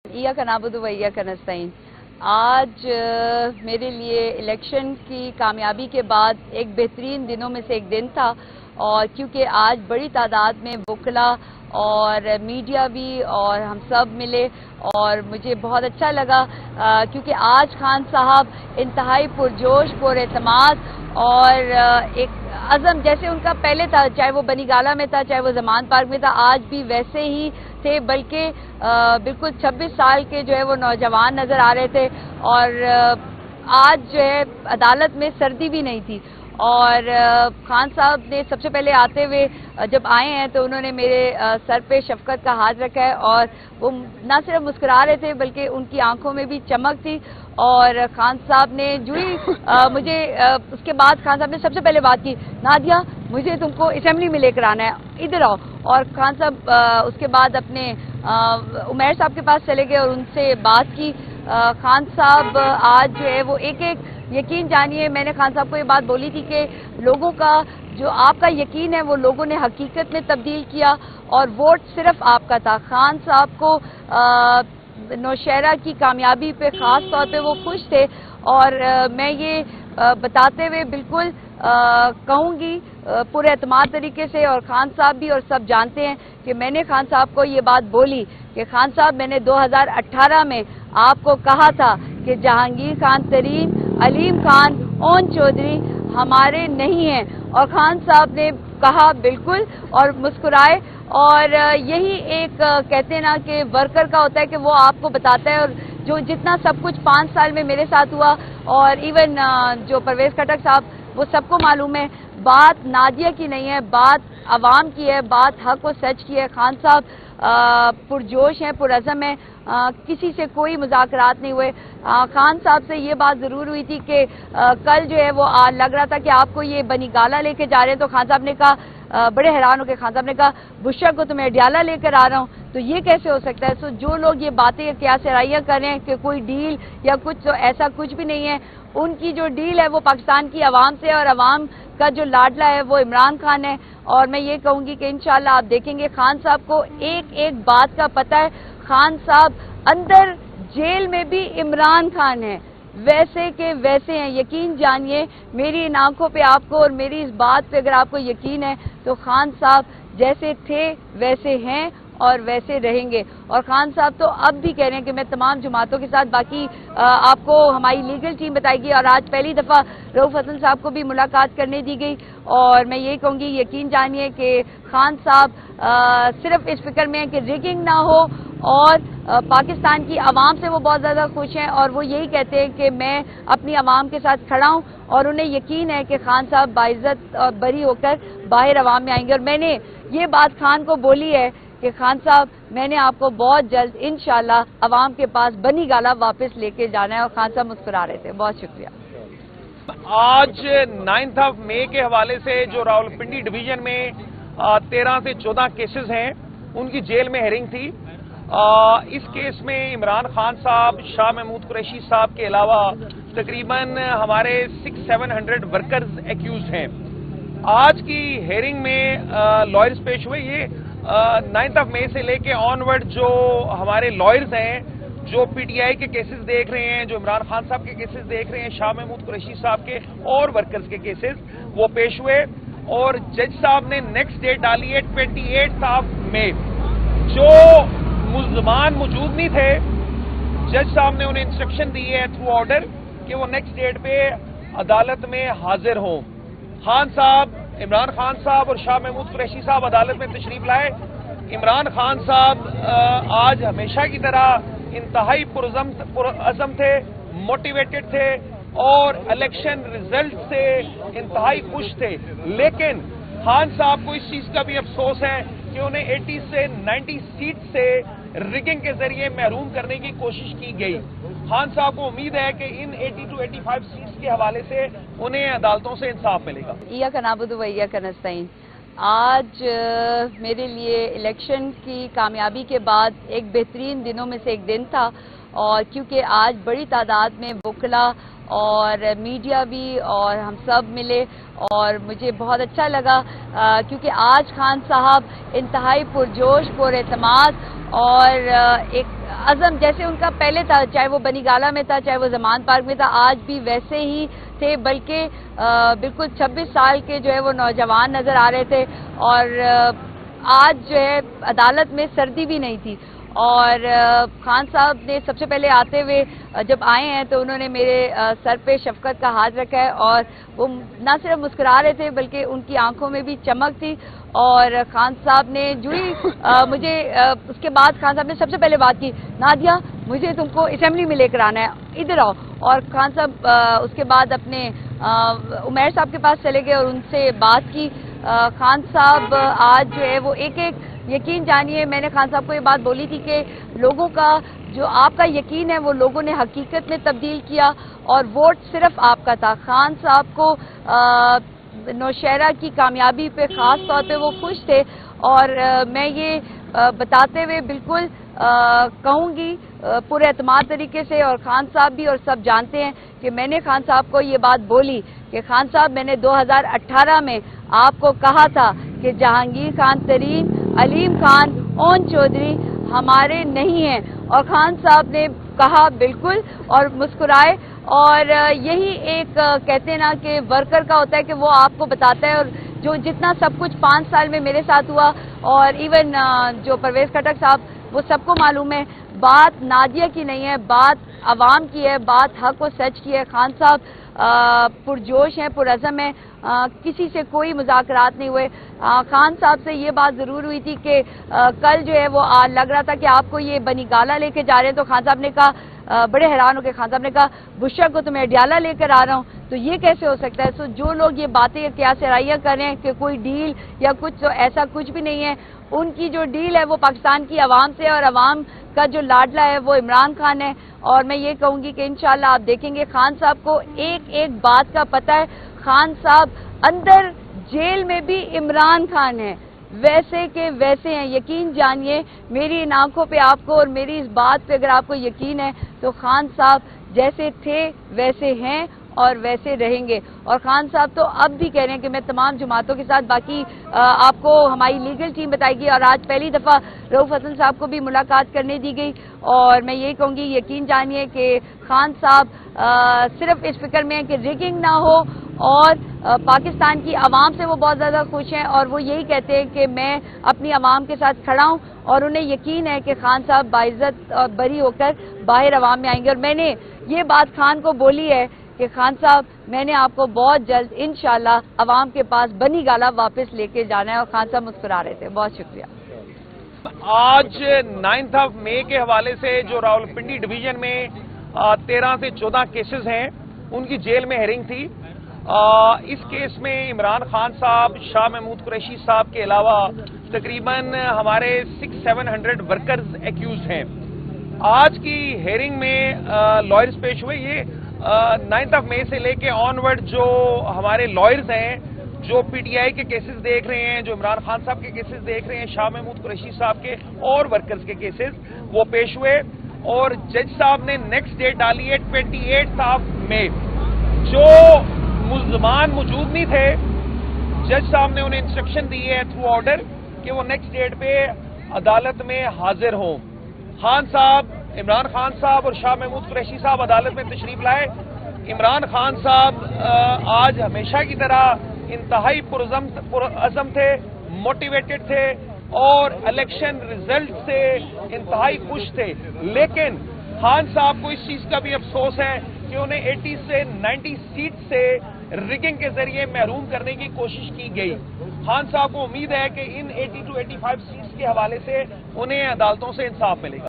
इय्याका नअबुदु व इय्याका नस्तईन। आज मेरे लिए इलेक्शन की कामयाबी के बाद एक बेहतरीन दिनों में से एक दिन था, और क्योंकि आज बड़ी तादाद में वकला और मीडिया भी और हम सब मिले और मुझे बहुत अच्छा लगा, क्योंकि आज खान साहब इंतहाई पुरजोश पुरएतमाद और एक अज़म जैसे उनका पहले था, चाहे वो बनीगाला में था, चाहे वो ज़मान पार्क में था, आज भी वैसे ही थे, बल्कि बिल्कुल 26 साल के जो है वो नौजवान नज़र आ रहे थे। और आज जो है अदालत में सर्दी भी नहीं थी, और खान साहब ने सबसे पहले आते हुए जब आए हैं तो उन्होंने मेरे सर पे शफकत का हाथ रखा है, और वो ना सिर्फ मुस्कुरा रहे थे बल्कि उनकी आंखों में भी चमक थी। और खान साहब ने जो ही मुझे उसके बाद खान साहब ने सबसे पहले बात की, नादिया मुझे तुमको असेंबली में लेकर आना है, इधर आओ। और खान साहब उसके बाद अपने उमैर साहब के पास चले गए और उनसे बात की। खान साहब आज जो है वो एक एक यकीन जानिए, मैंने खान साहब को ये बात बोली थी कि लोगों का जो आपका यकीन है वो लोगों ने हकीकत में तब्दील किया, और वोट सिर्फ आपका था। खान साहब को नौशहरा की कामयाबी पे ख़ास तौर पे वो खुश थे, और मैं ये बताते हुए बिल्कुल कहूँगी पूरे एतमाद तरीके से, और खान साहब भी और सब जानते हैं कि मैंने खान साहब को ये बात बोली कि खान साहब मैंने 2018 में आपको कहा था कि जहांगीर खान तरीन, अलीम खान, ओन चौधरी हमारे नहीं हैं, और खान साहब ने कहा बिल्कुल और मुस्कुराए। और यही एक कहते हैं ना कि वर्कर का होता है कि वो आपको बताता है, और जो जितना सब कुछ 5 साल में मेरे साथ हुआ, और इवन जो परवेज खटक साहब, वो सबको मालूम है, बात नादिया की नहीं है, बात अवाम की है, बात हक और सच की है। खान साहब पुरजोश हैं, पुरअज़म हैं, किसी से कोई मुज़ाकरात नहीं हुए। खान साहब से ये बात ज़रूर हुई थी कि कल जो है वो लग रहा था कि आपको ये बनीगाला लेके जा रहे हैं, तो खान साहब ने कहा, बड़े हैरान हो के खान साहब ने कहा, बुशरा को तो मैं अडियाला लेकर आ रहा हूँ, तो ये कैसे हो सकता है। तो जो लोग ये बातें क्या सराइयाँ कर रहे हैं कि कोई डील या कुछ, तो ऐसा कुछ भी नहीं है। उनकी जो डील है वो पाकिस्तान की आवाम से, और आवाम का जो लाडला है वो इमरान खान है। और मैं ये कहूँगी कि इंशाल्लाह आप देखेंगे खान साहब को एक एक बात का पता है। खान साहब अंदर जेल में भी इमरान खान है, वैसे के वैसे हैं, यकीन जानिए। मेरी इन आंखों पे आपको और मेरी इस बात पे अगर आपको यकीन है तो खान साहब जैसे थे वैसे हैं और वैसे रहेंगे। और खान साहब तो अब भी कह रहे हैं कि मैं तमाम जमातों के साथ, बाकी आपको हमारी लीगल टीम बताएगी, और आज पहली दफ़ा रऊफ हसन साहब को भी मुलाकात करने दी गई। और मैं ये कहूँगी, यकीन जानिए कि खान साहब सिर्फ इस फिक्र में है कि रिगिंग ना हो, और पाकिस्तान की आवाम से वो बहुत ज़्यादा खुश हैं, और वो यही कहते हैं कि मैं अपनी आवाम के साथ खड़ा हूँ, और उन्हें यकीन है कि खान साहब बाइज्जत और बरी होकर बाहर आवाम में आएंगे। और मैंने ये बात खान को बोली है कि खान साहब मैंने आपको बहुत जल्द इंशाल्लाह आवाम के पास बनीगाला वापस लेके जाना है। और खान साहब मुस्कुरा रहे थे। बहुत शुक्रिया। आज 9 मई के हवाले से जो रावलपिंडी डिवीजन में 13 से 14 केसेस हैं, उनकी जेल में हेयरिंग थी। इस केस में इमरान खान साहब, शाह महमूद कुरैशी साहब के अलावा तकरीबन हमारे 600-700 वर्कर्स एक्यूज हैं। आज की हेयरिंग में लॉयर्स पेश हुए। ये 9 मई से लेके ऑनवर्ड जो हमारे लॉयर्स हैं, जो पीटीआई के केसेस देख रहे हैं, जो इमरान खान साहब के केसेस देख रहे हैं, शाह महमूद कुरैशी साहब के और वर्कर्स के केसेस, वो पेश हुए। और जज साहब ने नेक्स्ट डेट डाली है 28 मई। जो मुल्ज़मान मौजूद नहीं थे, जज साहब ने उन्हें इंस्ट्रक्शन दी है थ्रू ऑर्डर कि वो नेक्स्ट डेट पे अदालत में हाजिर हों। खान साहब, इमरान खान साहब और शाह महमूद कुरैशी साहब अदालत में तशरीफ लाए। इमरान खान साहब आज हमेशा की तरह इंतहाई पुरअज़म थे, मोटिवेटेड थे, और इलेक्शन रिजल्ट से इंतहाई खुश थे। लेकिन खान साहब को इस चीज का भी अफसोस है कि उन्हें 80 से 90 सीट से रिगिंग के जरिए महरूम करने की कोशिश की गई। खान साहब को उम्मीद है कि इन 80 to 85 सीट्स के हवाले से उन्हें अदालतों से इंसाफ मिलेगा। इय्याका नअबुदु व इय्याका नस्तईन। आज मेरे लिए इलेक्शन की कामयाबी के बाद एक बेहतरीन दिनों में से एक दिन था, और क्योंकि आज बड़ी तादाद में वकला और मीडिया भी और हम सब मिले, और मुझे बहुत अच्छा लगा, क्योंकि आज खान साहब इंतहाई पुरजोश पुरएतमाद और एक عزم جیسے ان کا پہلے تھا، چاہے وہ بنی گالہ میں تھا، چاہے وہ زمان پارک میں تھا، آج بھی ویسے ہی تھے، بلکہ بالکل 26 سال کے جو ہے وہ نوجوان نظر آ رہے تھے، اور آج جو ہے عدالت میں سردی بھی نہیں تھی۔ اور خان صاحب نے سب سے پہلے آتے ہوئے جب آئے ہیں تو انہوں نے میرے سر پہ شفقت کا ہاتھ رکھا ہے، اور وہ نہ صرف مسکرا رہے تھے بلکہ ان کی آنکھوں میں بھی چمک تھی۔ اور خان صاحب نے جو ہی مجھے اس کے بعد خان صاحب نے سب سے پہلے بات کی، نادیہ مجھے تم کو اسمبلی میں لے کر آنا ہے، ادھر آؤ۔ اور خان صاحب اس کے بعد اپنے عمیر صاحب کے پاس چلے گئے اور ان سے بات کی۔ خان صاحب آج جو ہے وہ ایک یقین جانیے، میں نے خان صاحب کو یہ بات بولی تھی کہ لوگوں کا جو آپ کا یقین ہے وہ لوگوں نے حقیقت میں تبدیل کیا، اور ووٹ صرف آپ کا تھا۔ خان صاحب کو نوشہرہ کی کامیابی پہ خاص طور پہ وہ خوش تھے، اور میں یہ بتاتے ہوئے بالکل کہوں گی پورے اعتماد طریقے سے، اور خان صاحب بھی اور سب جانتے ہیں کہ میں نے خان صاحب کو یہ بات بولی کہ خان صاحب میں نے 2018 میں آپ کو کہا تھا کہ جہانگیر خان ترین، علیم خان، اون چودھری ہمارے نہیں ہیں، اور خان صاحب نے کہا بالکل اور مسکرائے۔ اور یہی ایک کہتے ہیں نا کہ ورکر کا ہوتا ہے کہ وہ آپ کو بتاتا ہے، اور جو جتنا سب کچھ 5 سال میں میرے ساتھ ہوا، اور ایون جو پرویز خٹک صاحب وہ سب کو معلوم ہے، بات نادیہ کی نہیں ہے، بات عوام کی ہے، بات حق و سچ کی ہے۔ خان صاحب پرجوش ہیں، پرعزم ہیں، کسی سے کوئی مذاکرات نہیں ہوئے۔ خان صاحب سے یہ بات ضرور ہوئی تھی کہ کل جو ہے وہ لگ رہا تھا کہ آپ کو یہ بنی گالہ لے کے جا رہے ہیں، تو خان صاحب نے کہا، بڑے حیران ہو کے خان صاحب نے کہا، بشرا کو تو میں اڈیالہ لے کر آ رہا ہوں، تو یہ کیسے ہو سکتا ہے؟ جو لوگ یہ باتیں کیا سرائیاں کر رہے ہیں کہ کوئی ڈیل یا کچھ، تو ایسا کچھ بھی نہیں ہے۔ ان کی جو ڈیل ہے وہ پاکستان کی عوام سے، اور عوام کا جو لاڈلا ہے وہ عمران خان ہے۔ اور میں یہ کہوں گی کہ انشاءاللہ آپ دیکھیں گے خان صاحب کو ایک ایک بات کا پتہ ہے۔ خان صاحب اندر جیل میں بھی عمران خان ہے، ویسے کہ ویسے ہیں، یقین جانیے میری ان آنکھوں پہ آپ کو، اور میری اس بات پہ اگر آپ کو یقین ہے تو خان صاحب جیسے تھے ویسے ہیں اور ویسے رہیں گے۔ اور خان صاحب تو اب بھی کہہ رہے ہیں کہ میں تمام جماعتوں کے ساتھ، باقی آپ کو ہماری لیگل ٹیم بتائے گی، اور آج پہلی دفعہ رؤف حسن صاحب کو بھی ملاقات کرنے دی گئی، اور میں یہی کہوں گی یقین جانیے کہ خان صاحب صرف اس فکر میں ہیں کہ ریگنگ نہ ہو، اور پاکستان کی عوام سے وہ بہت زیادہ خوش ہیں، اور وہ یہی کہتے ہیں کہ میں اپنی عوام کے ساتھ کھڑا ہوں، اور انہیں یقین ہے کہ خان صاحب باعزت اور بری ہو کر باہر عوام میں آئیں گے۔ اور میں نے یہ بات خان کو بولی ہے کہ خان صاحب میں نے آپ کو بہت جلد انشاءاللہ عوام کے پاس بنی گالہ واپس لے کے جانا ہے، اور خان صاحب مسکرا رہے تھے۔ بہت شکریہ۔ آج 9 مئی کے حوالے سے جو راولپنڈی ڈویژن میں 13 سے 14 کیسز ہیں، ان کی جیل میں ہیرنگ تھی۔ اس کیس میں عمران خان صاحب، شاہ محمود قریشی صاحب کے علاوہ تقریباً ہمارے 600-700 ورکرز ایکیوزڈ ہیں۔ آج کی ہیرنگ میں لائرز پیش ہوئے۔ یہ 9 مئی سے لے کے آن ورڈ جو ہمارے لائرز ہیں، جو پی ٹی آئی کے کیسز دیکھ رہے ہیں، جو عمران خان صاحب کے کیسز دیکھ رہے ہیں، شاہ محمود قریشی صاحب کے اور ورکرز کے کیسز، وہ پیش ہوئے، اور جج صاحب نے نیکسٹ ڈیٹ ڈالی ہے 28 مئی۔ جو ملزمان موجود نہیں تھے، جج صاحب نے انہیں انسٹرکشن دی ہے تھرو آرڈر کہ وہ نیکسٹ ڈیٹ پہ عدالت میں حاضر ہوں۔ خان صاحب، عمران خان صاحب اور شاہ محمود قریشی صاحب عدالت میں تشریف لائے۔ عمران خان صاحب آج ہمیشہ کی طرح انتہائی پرعزم تھے، موٹیویٹڈ تھے، اور الیکشن ریزلٹ سے انتہائی خوش تھے، لیکن خان صاحب کو اس چیز کا بھی افسوس ہے کہ انہیں 80 سے 90 سیٹ سے ریگنگ کے ذریعے محروم کرنے کی کوشش کی گئی۔ خان صاحب کو امید ہے کہ ان 80 to 85 سیٹس کے حوالے سے انہیں عدالتوں سے انصاف ملے گا۔